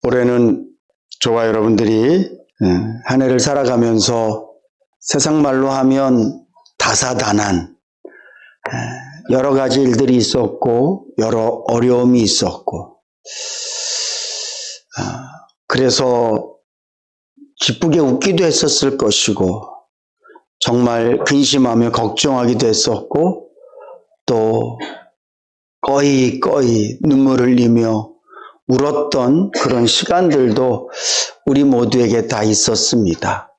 올해는 저와 여러분들이 한 해를 살아가면서 세상 말로 하면 다사다난 여러 가지 일들이 있었고 여러 어려움이 있었고 그래서 기쁘게 웃기도 했었을 것이고 정말 근심하며 걱정하기도 했었고 또 꺼이 눈물을 흘리며 울었던 그런 시간들도 우리 모두에게 다 있었습니다.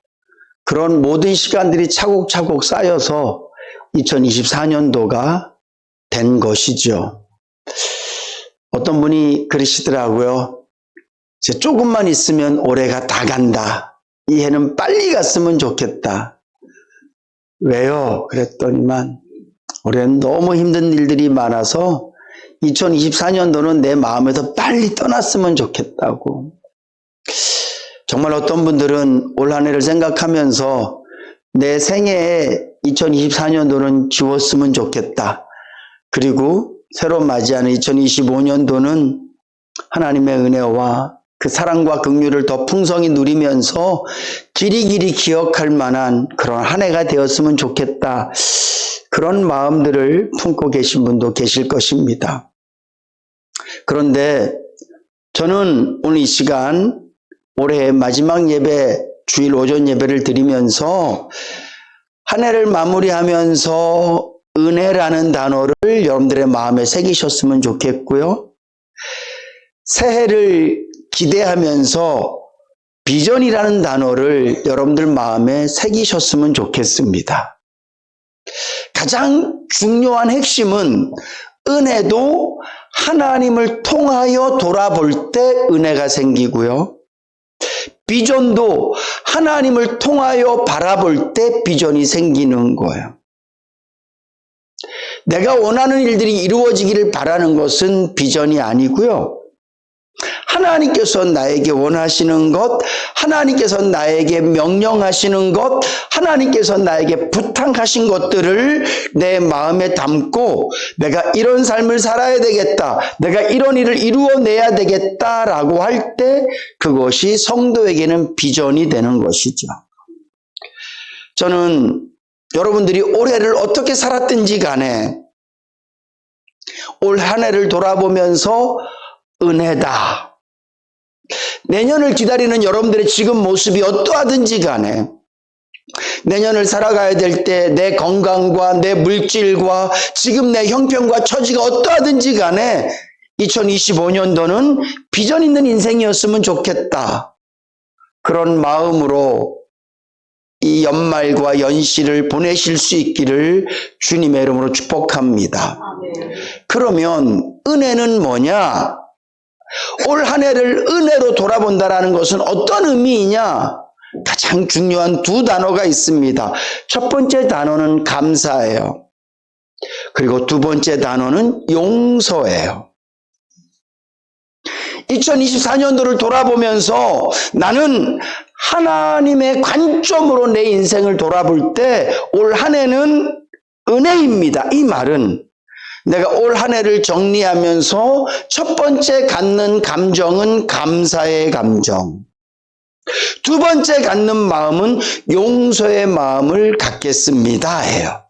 그런 모든 시간들이 차곡차곡 쌓여서 2024년도가 된 것이죠. 어떤 분이 그러시더라고요. 이제 조금만 있으면 올해가 다 간다. 이 해는 빨리 갔으면 좋겠다. 왜요? 그랬더니만 올해는 너무 힘든 일들이 많아서 2024년도는 내 마음에서 빨리 떠났으면 좋겠다고. 정말 어떤 분들은 올 한 해를 생각하면서 내 생애에 2024년도는 지웠으면 좋겠다. 그리고 새로 맞이하는 2025년도는 하나님의 은혜와 그 사랑과 긍휼을 더 풍성히 누리면서 길이길이 기억할 만한 그런 한 해가 되었으면 좋겠다. 그런 마음들을 품고 계신 분도 계실 것입니다. 그런데 저는 오늘 이 시간 올해 마지막 예배, 주일 오전 예배를 드리면서 한 해를 마무리하면서 은혜라는 단어를 여러분들의 마음에 새기셨으면 좋겠고요. 새해를 기대하면서 비전이라는 단어를 여러분들 마음에 새기셨으면 좋겠습니다. 가장 중요한 핵심은 은혜도 하나님을 통하여 돌아볼 때 은혜가 생기고요. 비전도 하나님을 통하여 바라볼 때 비전이 생기는 거예요. 내가 원하는 일들이 이루어지기를 바라는 것은 비전이 아니고요. 하나님께서 나에게 원하시는 것, 하나님께서 나에게 명령하시는 것, 하나님께서 나에게 부탁하신 것들을 내 마음에 담고 내가 이런 삶을 살아야 되겠다, 내가 이런 일을 이루어내야 되겠다라고 할 때 그것이 성도에게는 비전이 되는 것이죠. 저는 여러분들이 올해를 어떻게 살았든지 간에 올 한 해를 돌아보면서 은혜다. 내년을 기다리는 여러분들의 지금 모습이 어떠하든지 간에 내년을 살아가야 될 때 내 건강과 내 물질과 지금 내 형편과 처지가 어떠하든지 간에 2025년도는 비전 있는 인생이었으면 좋겠다. 그런 마음으로 이 연말과 연시를 보내실 수 있기를 주님의 이름으로 축복합니다. 그러면 은혜는 뭐냐? 올 한 해를 은혜로 돌아본다는 것은 어떤 의미이냐? 가장 중요한 두 단어가 있습니다. 첫 번째 단어는 감사예요. 그리고 두 번째 단어는 용서예요. 2024년도를 돌아보면서 나는 하나님의 관점으로 내 인생을 돌아볼 때 올 한 해는 은혜입니다. 이 말은 내가 올 한 해를 정리하면서 첫 번째 갖는 감정은 감사의 감정. 두 번째 갖는 마음은 용서의 마음을 갖겠습니다. 해요.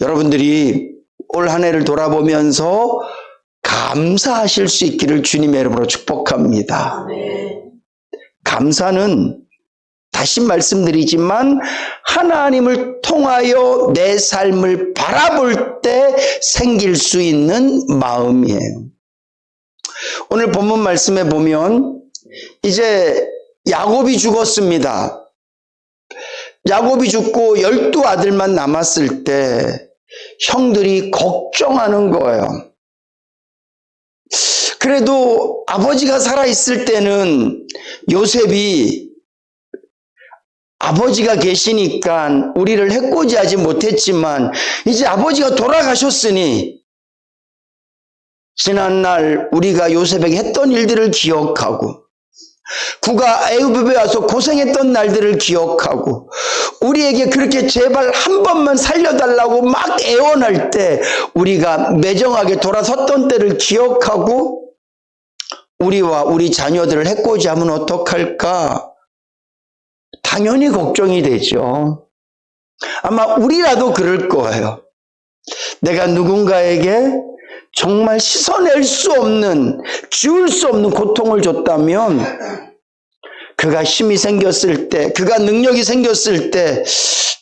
여러분들이 올 한 해를 돌아보면서 감사하실 수 있기를 주님의 이름으로 축복합니다. 감사는 다시 말씀드리지만 하나님을 통하여 내 삶을 바라볼 때 생길 수 있는 마음이에요. 오늘 본문 말씀에 보면 이제 야곱이 죽었습니다. 야곱이 죽고 12 아들만 남았을 때 형들이 걱정하는 거예요. 그래도 아버지가 살아있을 때는 요셉이 아버지가 계시니까 우리를 해코지하지 못했지만 이제 아버지가 돌아가셨으니 지난날 우리가 요셉에게 했던 일들을 기억하고 그가 애굽에 와서 고생했던 날들을 기억하고 우리에게 그렇게 제발 한 번만 살려달라고 막 애원할 때 우리가 매정하게 돌아섰던 때를 기억하고 우리와 우리 자녀들을 해코지하면 어떡할까? 당연히 걱정이 되죠. 아마 우리라도 그럴 거예요. 내가 누군가에게 정말 씻어낼 수 없는, 지울 수 없는 고통을 줬다면 그가 힘이 생겼을 때, 그가 능력이 생겼을 때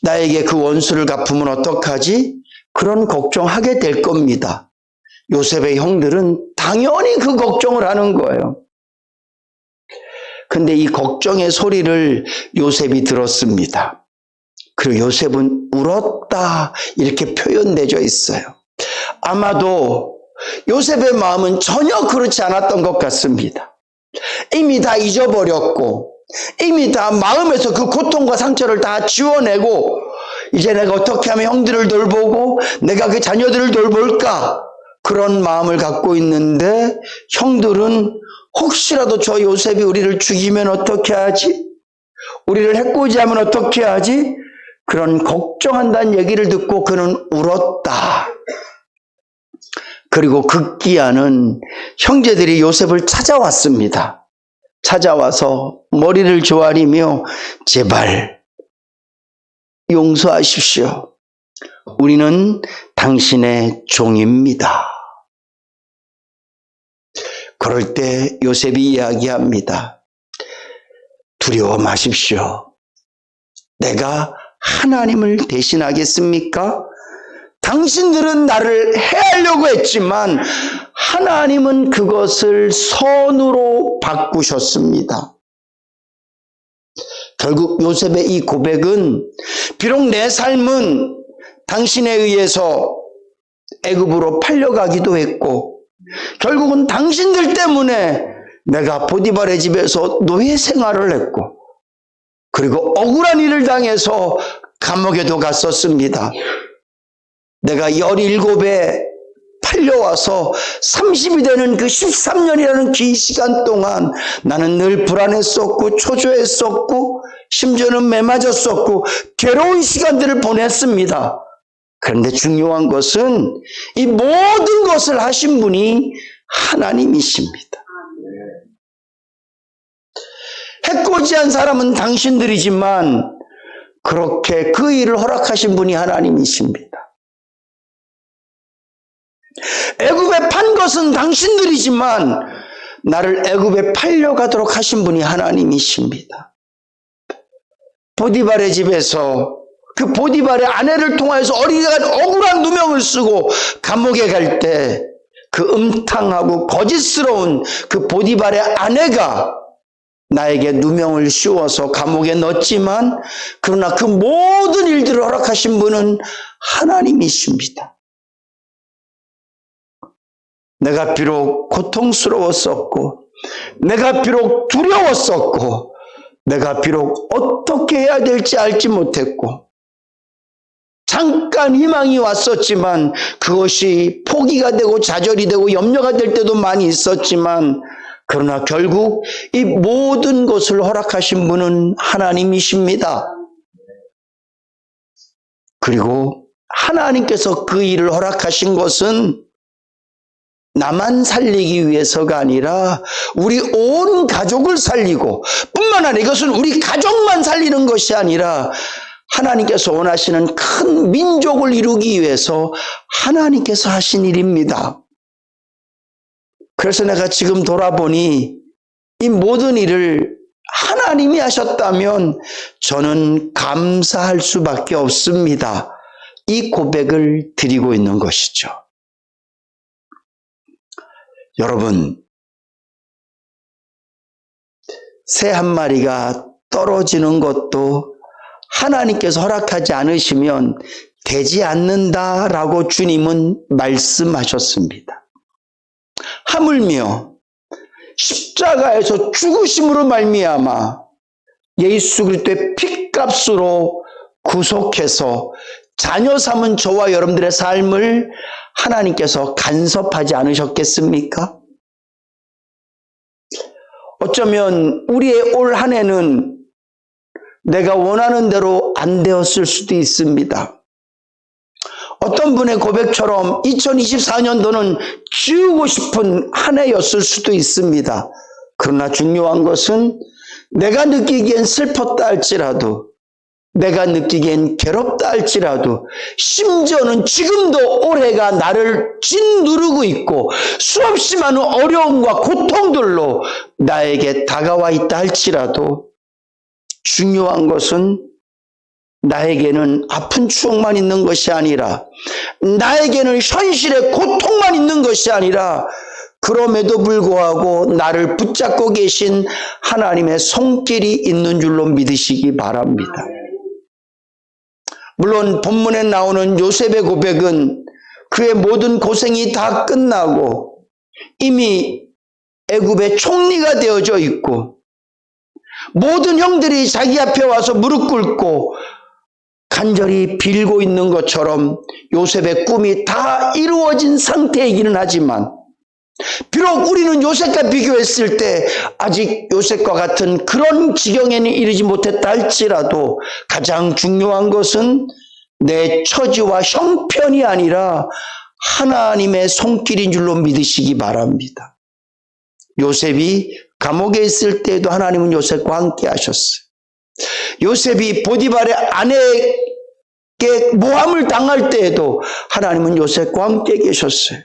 나에게 그 원수를 갚으면 어떡하지? 그런 걱정하게 될 겁니다. 요셉의 형들은 당연히 그 걱정을 하는 거예요. 근데 이 걱정의 소리를 요셉이 들었습니다. 그리고 요셉은 울었다 이렇게 표현되어 있어요. 아마도 요셉의 마음은 전혀 그렇지 않았던 것 같습니다. 이미 다 잊어버렸고 이미 다 마음에서 그 고통과 상처를 다 지워내고 이제 내가 어떻게 하면 형들을 돌보고 내가 그 자녀들을 돌볼까 그런 마음을 갖고 있는데 형들은 혹시라도 저 요셉이 우리를 죽이면 어떻게 하지? 우리를 해코지하면 어떻게 하지? 그런 걱정한다는 얘기를 듣고 그는 울었다. 그리고 급기야는 형제들이 요셉을 찾아왔습니다. 찾아와서 머리를 조아리며 제발 용서하십시오. 우리는 당신의 종입니다. 그럴 때 요셉이 이야기합니다. 두려워 마십시오. 내가 하나님을 대신하겠습니까? 당신들은 나를 해하려고 했지만 하나님은 그것을 선으로 바꾸셨습니다. 결국 요셉의 이 고백은 비록 내 삶은 당신에 의해서 애굽으로 팔려가기도 했고 결국은 당신들 때문에 내가 보디발의 집에서 노예 생활을 했고 그리고 억울한 일을 당해서 감옥에도 갔었습니다. 내가 17에 팔려와서 30이 되는 그 13년이라는 긴 시간 동안 나는 늘 불안했었고 초조했었고 심지어는 매맞았었고 괴로운 시간들을 보냈습니다. 그런데 중요한 것은 이 모든 것을 하신 분이 하나님이십니다. 해코지한 사람은 당신들이지만 그렇게 그 일을 허락하신 분이 하나님이십니다. 애굽에 판 것은 당신들이지만 나를 애굽에 팔려가도록 하신 분이 하나님이십니다. 보디발의 집에서 그 보디발의 아내를 통하여서 어린이가 억울한 누명을 쓰고 감옥에 갈 때 그 음탕하고 거짓스러운 그 보디발의 아내가 나에게 누명을 씌워서 감옥에 넣었지만 그러나 그 모든 일들을 허락하신 분은 하나님이십니다. 내가 비록 고통스러웠었고 내가 비록 두려웠었고 내가 비록 어떻게 해야 될지 알지 못했고 잠깐 희망이 왔었지만 그것이 포기가 되고 좌절이 되고 염려가 될 때도 많이 있었지만 그러나 결국 이 모든 것을 허락하신 분은 하나님이십니다. 그리고 하나님께서 그 일을 허락하신 것은 나만 살리기 위해서가 아니라 우리 온 가족을 살리고 뿐만 아니라 이것은 우리 가족만 살리는 것이 아니라 하나님께서 원하시는 큰 민족을 이루기 위해서 하나님께서 하신 일입니다. 그래서 내가 지금 돌아보니 이 모든 일을 하나님이 하셨다면 저는 감사할 수밖에 없습니다. 이 고백을 드리고 있는 것이죠. 여러분, 새 한 마리가 떨어지는 것도 하나님께서 허락하지 않으시면 되지 않는다라고 주님은 말씀하셨습니다. 하물며 십자가에서 죽으심으로 말미암아 예수 그리스도의 피값으로 구속해서 자녀 삼은 저와 여러분들의 삶을 하나님께서 간섭하지 않으셨겠습니까? 어쩌면 우리의 올 한 해는 내가 원하는 대로 안 되었을 수도 있습니다. 어떤 분의 고백처럼 2024년도는 지우고 싶은 한 해였을 수도 있습니다. 그러나 중요한 것은 내가 느끼기엔 슬펐다 할지라도, 내가 느끼기엔 괴롭다 할지라도, 심지어는 지금도 올해가 나를 짓누르고 있고 수없이 많은 어려움과 고통들로 나에게 다가와 있다 할지라도, 중요한 것은 나에게는 아픈 추억만 있는 것이 아니라, 나에게는 현실의 고통만 있는 것이 아니라, 그럼에도 불구하고 나를 붙잡고 계신 하나님의 손길이 있는 줄로 믿으시기 바랍니다. 물론 본문에 나오는 요셉의 고백은 그의 모든 고생이 다 끝나고 이미 애굽의 총리가 되어져 있고, 모든 형들이 자기 앞에 와서 무릎 꿇고 간절히 빌고 있는 것처럼 요셉의 꿈이 다 이루어진 상태이기는 하지만, 비록 우리는 요셉과 비교했을 때 아직 요셉과 같은 그런 지경에는 이르지 못했다 할지라도, 가장 중요한 것은 내 처지와 형편이 아니라 하나님의 손길인 줄로 믿으시기 바랍니다. 요셉이 감옥에 있을 때에도 하나님은 요셉과 함께 하셨어요. 요셉이 보디발의 아내에게 모함을 당할 때에도 하나님은 요셉과 함께 계셨어요.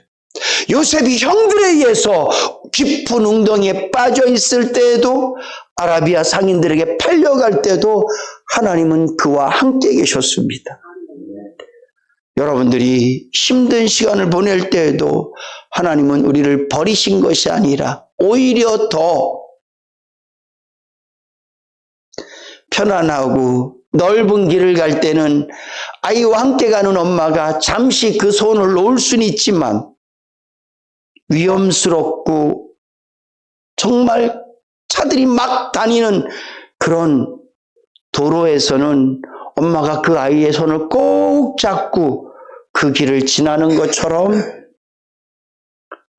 요셉이 형들에 의해서 깊은 웅덩이에 빠져 있을 때에도, 아라비아 상인들에게 팔려갈 때도 하나님은 그와 함께 계셨습니다. 여러분들이 힘든 시간을 보낼 때에도 하나님은 우리를 버리신 것이 아니라 오히려 더 편안하고 넓은 길을 갈 때는 아이와 함께 가는 엄마가 잠시 그 손을 놓을 수는 있지만, 위험스럽고 정말 차들이 막 다니는 그런 도로에서는 엄마가 그 아이의 손을 꼭 잡고 그 길을 지나는 것처럼,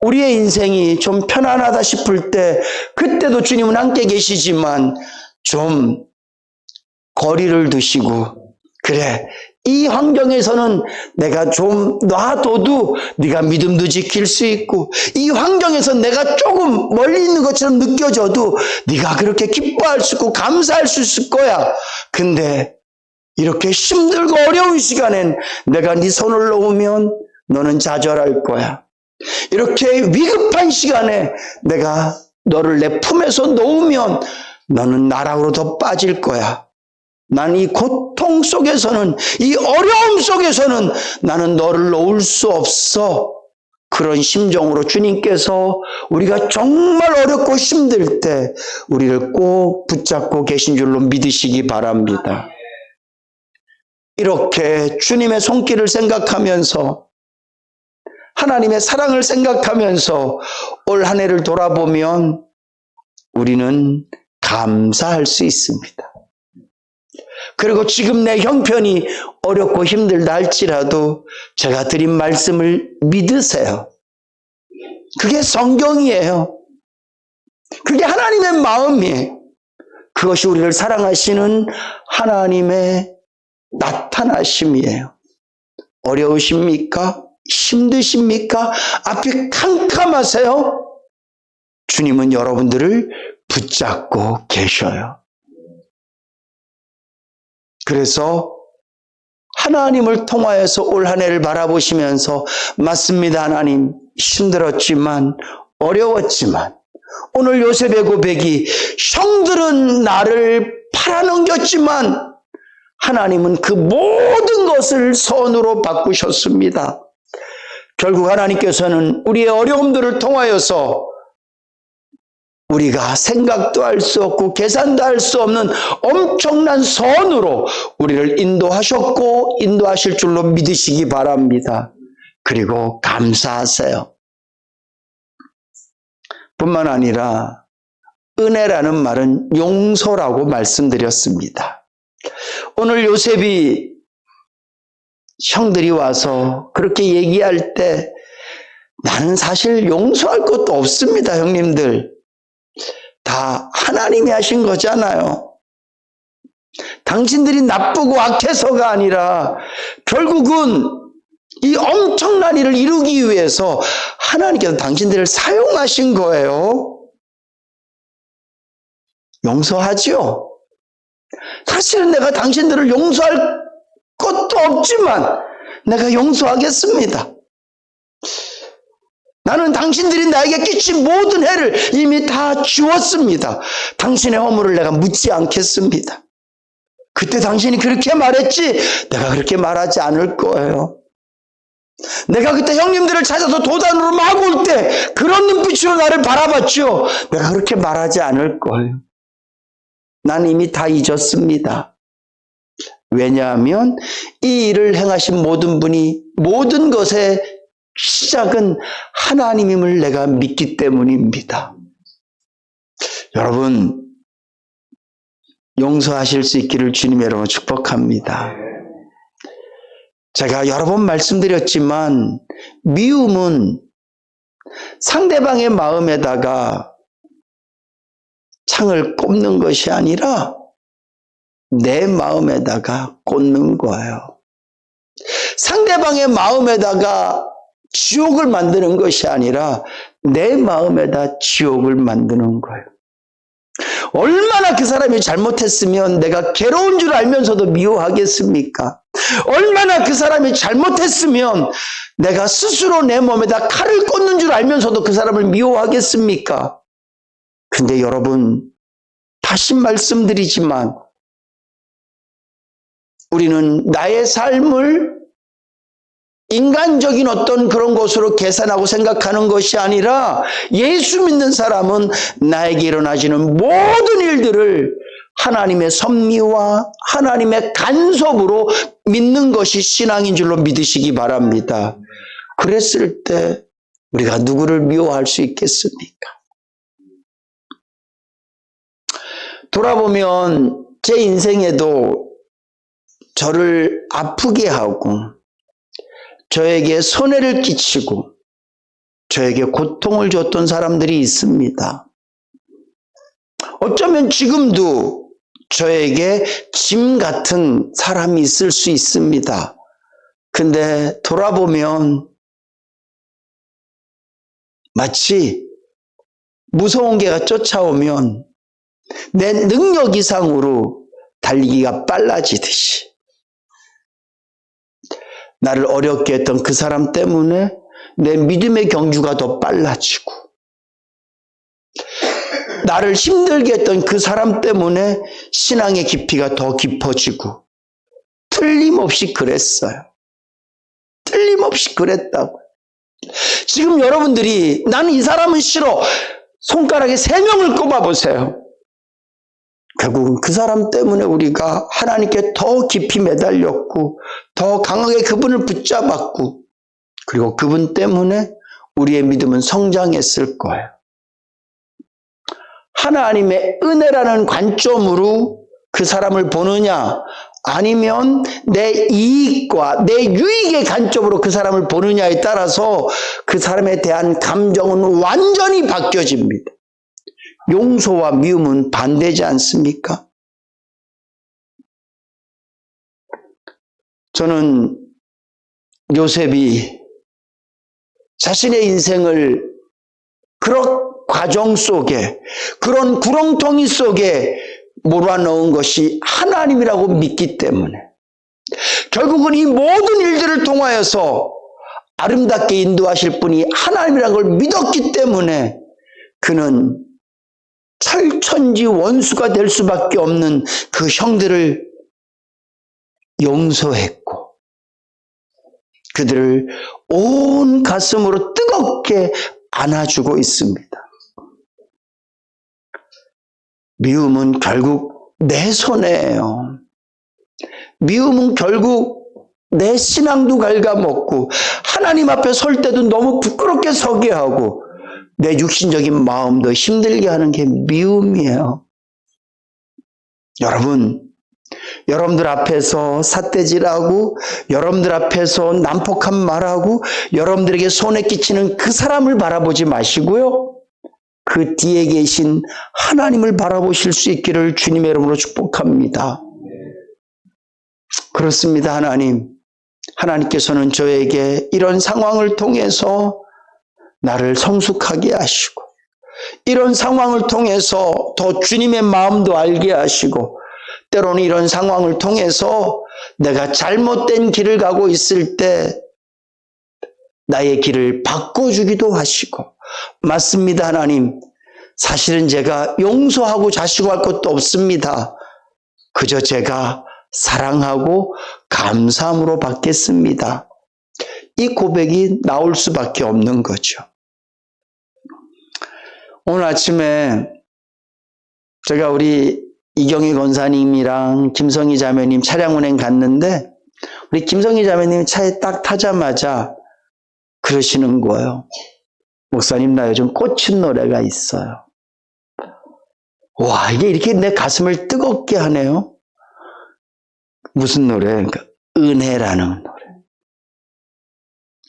우리의 인생이 좀 편안하다 싶을 때 그때도 주님은 함께 계시지만 좀 거리를 두시고, 그래, 이 환경에서는 내가 좀 놔둬도 네가 믿음도 지킬 수 있고, 이 환경에서 내가 조금 멀리 있는 것처럼 느껴져도 네가 그렇게 기뻐할 수 있고 감사할 수 있을 거야. 근데 이렇게 힘들고 어려운 시간엔 내가 네 손을 놓으면 너는 좌절할 거야. 이렇게 위급한 시간에 내가 너를 내 품에서 놓으면 너는 나락으로 더 빠질 거야. 난 이 고통 속에서는, 이 어려움 속에서는 나는 너를 놓을 수 없어. 그런 심정으로 주님께서 우리가 정말 어렵고 힘들 때 우리를 꼭 붙잡고 계신 줄로 믿으시기 바랍니다. 이렇게 주님의 손길을 생각하면서, 하나님의 사랑을 생각하면서 올 한 해를 돌아보면 우리는 감사할 수 있습니다. 그리고 지금 내 형편이 어렵고 힘들다 할지라도 제가 드린 말씀을 믿으세요. 그게 성경이에요. 그게 하나님의 마음이에요. 그것이 우리를 사랑하시는 하나님의 나타나심이에요. 어려우십니까? 힘드십니까? 앞이 캄캄하세요? 주님은 여러분들을 붙잡고 계셔요. 그래서 하나님을 통하여서 올 한 해를 바라보시면서, 맞습니다, 하나님, 힘들었지만 어려웠지만, 오늘 요셉의 고백이 형들은 나를 팔아넘겼지만 하나님은 그 모든 것을 선으로 바꾸셨습니다. 결국 하나님께서는 우리의 어려움들을 통하여서 우리가 생각도 할 수 없고 계산도 할 수 없는 엄청난 선으로 우리를 인도하셨고 인도하실 줄로 믿으시기 바랍니다. 그리고 감사하세요. 뿐만 아니라 은혜라는 말은 용서라고 말씀드렸습니다. 오늘 요셉이 형들이 와서 그렇게 얘기할 때 나는 사실 용서할 것도 없습니다, 형님들. 다 하나님이 하신 거잖아요. 당신들이 나쁘고 악해서가 아니라 결국은 이 엄청난 일을 이루기 위해서 하나님께서 당신들을 사용하신 거예요. 용서하지요. 사실은 내가 당신들을 용서할 것도 없지만 내가 용서하겠습니다. 나는 당신들이 나에게 끼친 모든 해를 이미 다 지웠습니다. 당신의 허물을 내가 묻지 않겠습니다. 그때 당신이 그렇게 말했지 내가 그렇게 말하지 않을 거예요. 내가 그때 형님들을 찾아서 도단으로 막 올 때 그런 눈빛으로 나를 바라봤죠. 내가 그렇게 말하지 않을 거예요. 나는 이미 다 잊었습니다. 왜냐하면 이 일을 행하신 모든 분이 모든 것의 시작은 하나님임을 내가 믿기 때문입니다. 여러분, 용서하실 수 있기를 주님의 이름으로 축복합니다. 제가 여러 번 말씀드렸지만 미움은 상대방의 마음에다가 창을 꼽는 것이 아니라 내 마음에다가 꽂는 거예요. 상대방의 마음에다가 지옥을 만드는 것이 아니라 내 마음에다 지옥을 만드는 거예요. 얼마나 그 사람이 잘못했으면 내가 괴로운 줄 알면서도 미워하겠습니까? 얼마나 그 사람이 잘못했으면 내가 스스로 내 몸에다 칼을 꽂는 줄 알면서도 그 사람을 미워하겠습니까? 근데 여러분, 다시 말씀드리지만 우리는 나의 삶을 인간적인 어떤 그런 것으로 계산하고 생각하는 것이 아니라 예수 믿는 사람은 나에게 일어나지는 모든 일들을 하나님의 섭리와 하나님의 간섭으로 믿는 것이 신앙인 줄로 믿으시기 바랍니다. 그랬을 때 우리가 누구를 미워할 수 있겠습니까? 돌아보면 제 인생에도 저를 아프게 하고 저에게 손해를 끼치고 저에게 고통을 줬던 사람들이 있습니다. 어쩌면 지금도 저에게 짐 같은 사람이 있을 수 있습니다. 근데 돌아보면 마치 무서운 개가 쫓아오면 내 능력 이상으로 달리기가 빨라지듯이 나를 어렵게 했던 그 사람 때문에 내 믿음의 경주가 더 빨라지고 나를 힘들게 했던 그 사람 때문에 신앙의 깊이가 더 깊어지고 틀림없이 그랬어요. 틀림없이 그랬다고요. 지금 여러분들이 나는 이 사람은 싫어. 손가락에 3명을 꼽아보세요. 결국은 그 사람 때문에 우리가 하나님께 더 깊이 매달렸고 더 강하게 그분을 붙잡았고 그리고 그분 때문에 우리의 믿음은 성장했을 거예요. 하나님의 은혜라는 관점으로 그 사람을 보느냐 아니면 내 이익과 내 유익의 관점으로 그 사람을 보느냐에 따라서 그 사람에 대한 감정은 완전히 바뀌어집니다. 용서와 미움은 반대지 않습니까? 저는 요셉이 자신의 인생을 그런 과정 속에 그런 구렁텅이 속에 몰아넣은 것이 하나님이라고 믿기 때문에 결국은 이 모든 일들을 통하여서 아름답게 인도하실 분이 하나님이라는 걸 믿었기 때문에 그는 철천지 원수가 될 수밖에 없는 그 형들을 용서했고 그들을 온 가슴으로 뜨겁게 안아주고 있습니다. 미움은 결국 내 손해예요. 미움은 결국 내 신앙도 갉아먹고 하나님 앞에 설 때도 너무 부끄럽게 서게 하고 내 육신적인 마음도 힘들게 하는 게 미움이에요. 여러분들 앞에서 삿대질하고 여러분들 앞에서 난폭한 말하고 여러분들에게 손해 끼치는 그 사람을 바라보지 마시고요. 그 뒤에 계신 하나님을 바라보실 수 있기를 주님의 이름으로 축복합니다. 그렇습니다. 하나님께서는 저에게 이런 상황을 통해서 나를 성숙하게 하시고 이런 상황을 통해서 더 주님의 마음도 알게 하시고 때로는 이런 상황을 통해서 내가 잘못된 길을 가고 있을 때 나의 길을 바꿔주기도 하시고 맞습니다 하나님. 사실은 제가 용서하고 자식할 것도 없습니다. 그저 제가 사랑하고 감사함으로 받겠습니다. 이 고백이 나올 수밖에 없는 거죠. 오늘 아침에 제가 우리 이경희 권사님이랑 김성희 자매님 차량 운행 갔는데 우리 김성희 자매님 차에 딱 타자마자 그러시는 거예요. 목사님, 나 요즘 꽂힌 노래가 있어요. 와, 이게 이렇게 내 가슴을 뜨겁게 하네요. 무슨 노래? 그러니까 은혜라는 노래.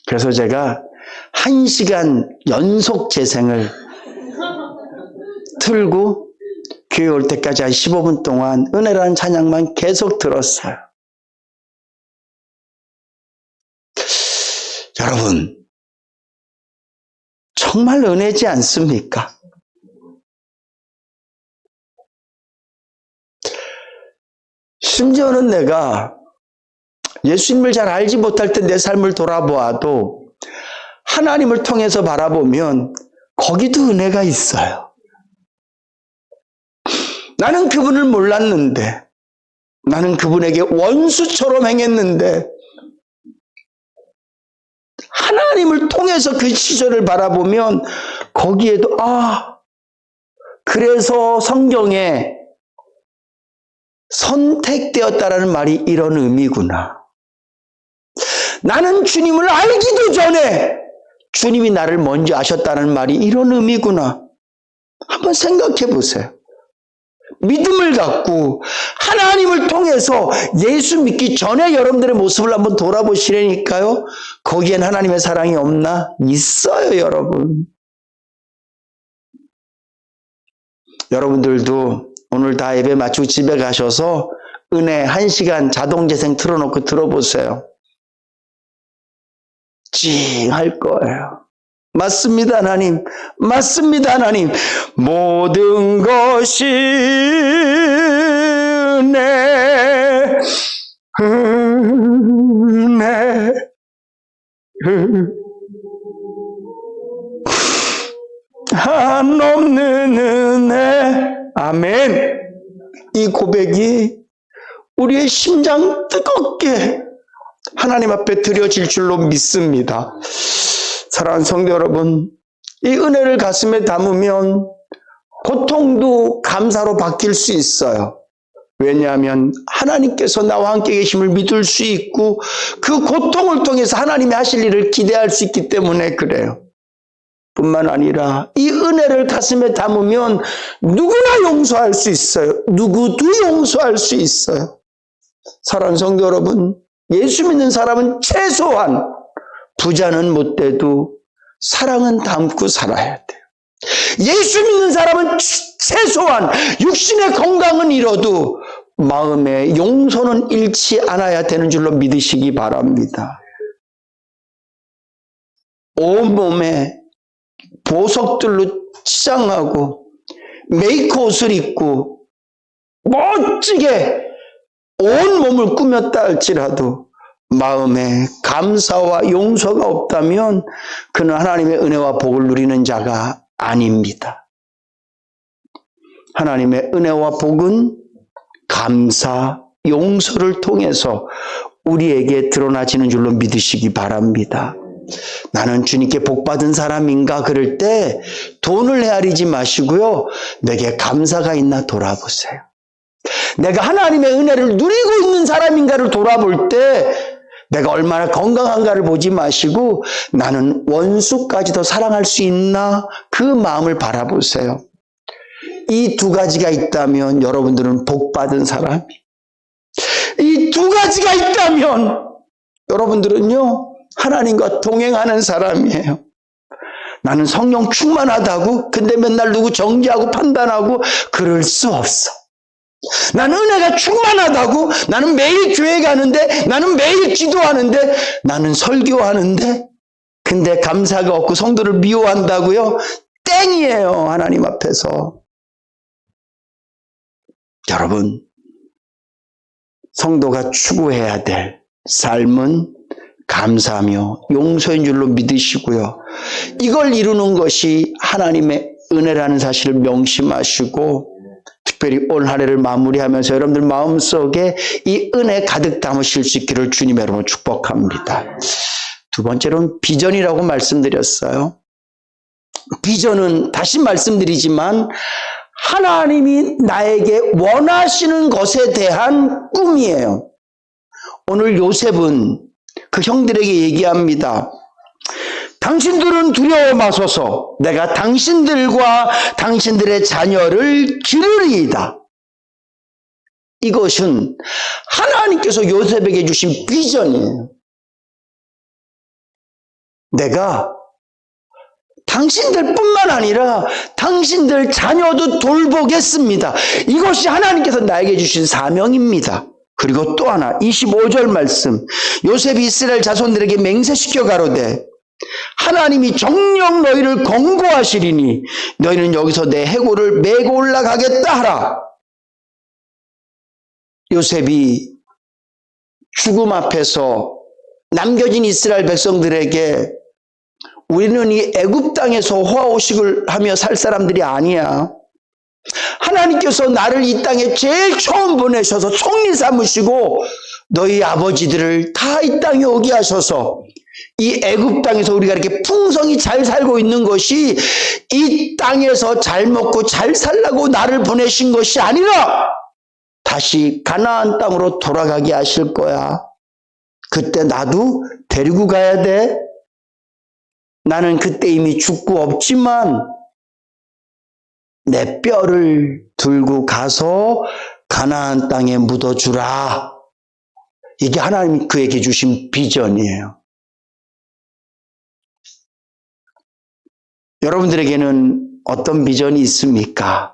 그래서 제가 1시간 연속 재생을 틀고 교회 올 때까지 한 15분 동안 은혜라는 찬양만 계속 들었어요. 여러분, 정말 은혜지 않습니까? 심지어는 내가 예수님을 잘 알지 못할 때 내 삶을 돌아보아도 하나님을 통해서 바라보면 거기도 은혜가 있어요. 나는 그분을 몰랐는데, 나는 그분에게 원수처럼 행했는데 하나님을 통해서 그 시절을 바라보면 거기에도 그래서 성경에 선택되었다라는 말이 이런 의미구나. 나는 주님을 알기도 전에 주님이 나를 먼저 아셨다는 말이 이런 의미구나. 한번 생각해 보세요. 믿음을 갖고 하나님을 통해서 예수 믿기 전에 여러분들의 모습을 한번 돌아보시라니까요. 거기엔 하나님의 사랑이 없나? 있어요, 여러분. 여러분들도 오늘 다 예배 마치고 집에 가셔서 은혜 1시간 자동재생 틀어놓고 들어보세요. 찡할 거예요. 맞습니다, 하나님. 맞습니다, 하나님. 모든 것이 은혜, 은혜, 한없는 은혜. 아멘. 이 고백이 우리의 심장 뜨겁게 하나님 앞에 드려질 줄로 믿습니다. 사랑하는 성도 여러분, 이 은혜를 가슴에 담으면 고통도 감사로 바뀔 수 있어요. 왜냐하면 하나님께서 나와 함께 계심을 믿을 수 있고 그 고통을 통해서 하나님이 하실 일을 기대할 수 있기 때문에 그래요. 뿐만 아니라 이 은혜를 가슴에 담으면 누구나 용서할 수 있어요. 누구도 용서할 수 있어요. 사랑하는 성도 여러분, 예수 믿는 사람은 최소한 부자는 못 돼도 사랑은 담고 살아야 돼요. 예수 믿는 사람은 최소한 육신의 건강은 잃어도 마음의 용서는 잃지 않아야 되는 줄로 믿으시기 바랍니다. 온몸에 보석들로 치장하고 메이크업을 입고 멋지게 온몸을 꾸몄다 할지라도 마음에 감사와 용서가 없다면 그는 하나님의 은혜와 복을 누리는 자가 아닙니다. 하나님의 은혜와 복은 감사, 용서를 통해서 우리에게 드러나지는 줄로 믿으시기 바랍니다. 나는 주님께 복받은 사람인가 그럴 때 돈을 헤아리지 마시고요. 내게 감사가 있나 돌아보세요. 내가 하나님의 은혜를 누리고 있는 사람인가를 돌아볼 때 내가 얼마나 건강한가를 보지 마시고 나는 원수까지도 사랑할 수 있나 그 마음을 바라보세요. 이 두 가지가 있다면 여러분들은 복받은 사람이. 이 두 가지가 있다면 여러분들은요 하나님과 동행하는 사람이에요. 나는 성령 충만하다고 근데 맨날 누구 정죄하고 판단하고 그럴 수 없어. 나는 은혜가 충만하다고? 나는 매일 교회 가는데, 나는 매일 기도하는데, 나는 설교하는데, 근데 감사가 없고 성도를 미워한다고요? 땡이에요, 하나님 앞에서. 여러분, 성도가 추구해야 될 삶은 감사하며 용서인 줄로 믿으시고요. 이걸 이루는 것이 하나님의 은혜라는 사실을 명심하시고, 특별히 올 한 해를 마무리하면서 여러분들 마음속에 이 은혜 가득 담으실 수 있기를 주님의 이름으로 축복합니다. 두 번째로는 비전이라고 말씀드렸어요. 비전은 다시 말씀드리지만 하나님이 나에게 원하시는 것에 대한 꿈이에요. 오늘 요셉은 그 형들에게 얘기합니다. 당신들은 두려워 마소서. 내가 당신들과 당신들의 자녀를 기르리이다. 이것은 하나님께서 요셉에게 주신 비전이에요. 내가 당신들뿐만 아니라 당신들 자녀도 돌보겠습니다. 이것이 하나님께서 나에게 주신 사명입니다. 그리고 또 하나 25절 말씀, 요셉이 이스라엘 자손들에게 맹세시켜 가로되 하나님이 정녕 너희를 권고하시리니 너희는 여기서 내 해골을 메고 올라가겠다 하라. 요셉이 죽음 앞에서 남겨진 이스라엘 백성들에게 우리는 이 애굽 땅에서 호화호식을 하며 살 사람들이 아니야. 하나님께서 나를 이 땅에 제일 처음 보내셔서 총리 삼으시고 너희 아버지들을 다 이 땅에 오게 하셔서 이 애굽 땅에서 우리가 이렇게 풍성히 잘 살고 있는 것이 이 땅에서 잘 먹고 잘 살라고 나를 보내신 것이 아니라 다시 가나안 땅으로 돌아가게 하실 거야. 그때 나도 데리고 가야 돼. 나는 그때 이미 죽고 없지만 내 뼈를 들고 가서 가나안 땅에 묻어주라. 이게 하나님이 그에게 주신 비전이에요. 여러분들에게는 어떤 비전이 있습니까?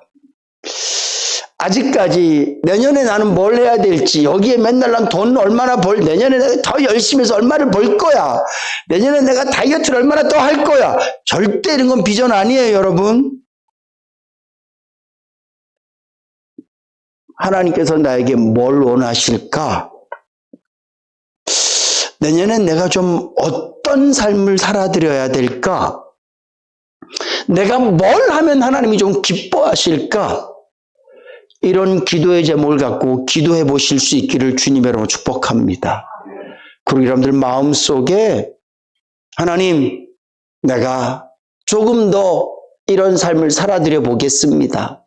아직까지 내년에 나는 뭘 해야 될지, 여기에 맨날 난 돈 얼마나 내년에 내가 더 열심히 해서 얼마를 벌 거야. 내년에 내가 다이어트를 얼마나 더 할 거야. 절대 이런 건 비전 아니에요, 여러분. 하나님께서 나에게 뭘 원하실까? 내년엔 내가 좀 어떤 삶을 살아드려야 될까? 내가 뭘 하면 하나님이 좀 기뻐하실까? 이런 기도의 제목을 갖고 기도해 보실 수 있기를 주님의 이름으로 축복합니다. 그리고 여러분들 마음속에 하나님, 내가 조금 더 이런 삶을 살아드려 보겠습니다.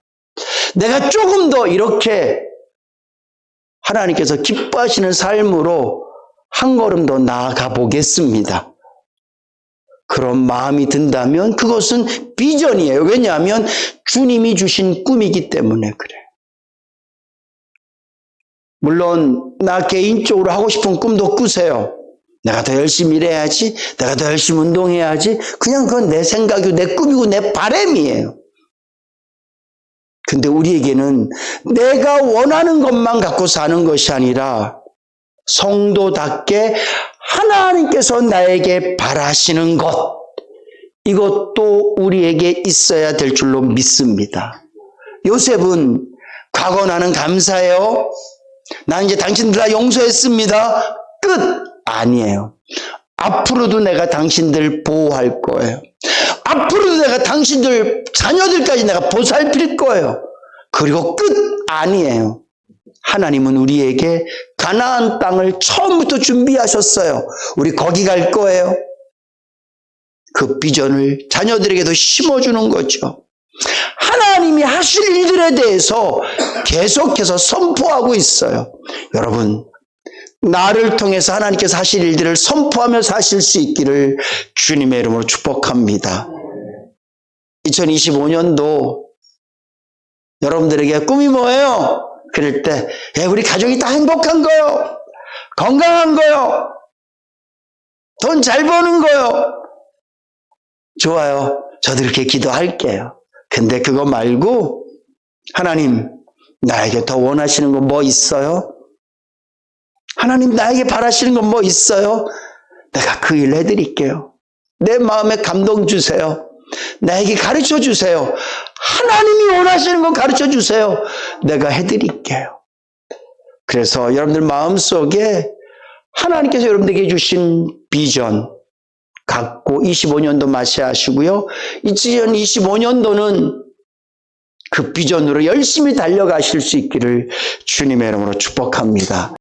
내가 조금 더 이렇게 하나님께서 기뻐하시는 삶으로 한 걸음 더 나아가 보겠습니다. 그런 마음이 든다면 그것은 비전이에요. 왜냐하면 주님이 주신 꿈이기 때문에 그래요. 물론 나 개인적으로 하고 싶은 꿈도 꾸세요. 내가 더 열심히 일해야지, 내가 더 열심히 운동해야지. 그냥 그건 내 생각이고 내 꿈이고 내 바람이에요. 근데 우리에게는 내가 원하는 것만 갖고 사는 것이 아니라 성도답게 하나님께서 나에게 바라시는 것, 이것도 우리에게 있어야 될 줄로 믿습니다. 요셉은 과거 나는 감사해요. 나 이제 당신들 다 용서했습니다. 끝! 아니에요. 앞으로도 내가 당신들 보호할 거예요. 앞으로도 내가 당신들 자녀들까지 내가 보살필 거예요. 그리고 끝! 아니에요. 하나님은 우리에게 가나안 땅을 처음부터 준비하셨어요. 우리 거기 갈 거예요. 그 비전을 자녀들에게도 심어주는 거죠. 하나님이 하실 일들에 대해서 계속해서 선포하고 있어요. 여러분, 나를 통해서 하나님께서 하실 일들을 선포하며 사실 수 있기를 주님의 이름으로 축복합니다. 2025년도 여러분들에게 꿈이 뭐예요? 그럴 때 우리 가족이 다 행복한 거요, 건강한 거요, 돈 잘 버는 거요. 좋아요. 저도 이렇게 기도할게요. 근데 그거 말고 하나님, 나에게 더 원하시는 거 뭐 있어요? 하나님 나에게 바라시는 건 뭐 있어요? 내가 그 일 해드릴게요. 내 마음에 감동 주세요. 나에게 가르쳐 주세요. 하나님이 원하시는 거 가르쳐 주세요. 내가 해드릴게요. 그래서 여러분들 마음속에 하나님께서 여러분들에게 주신 비전 갖고 25년도 맞이하시고요. 2025년도는 그 비전으로 열심히 달려가실 수 있기를 주님의 이름으로 축복합니다.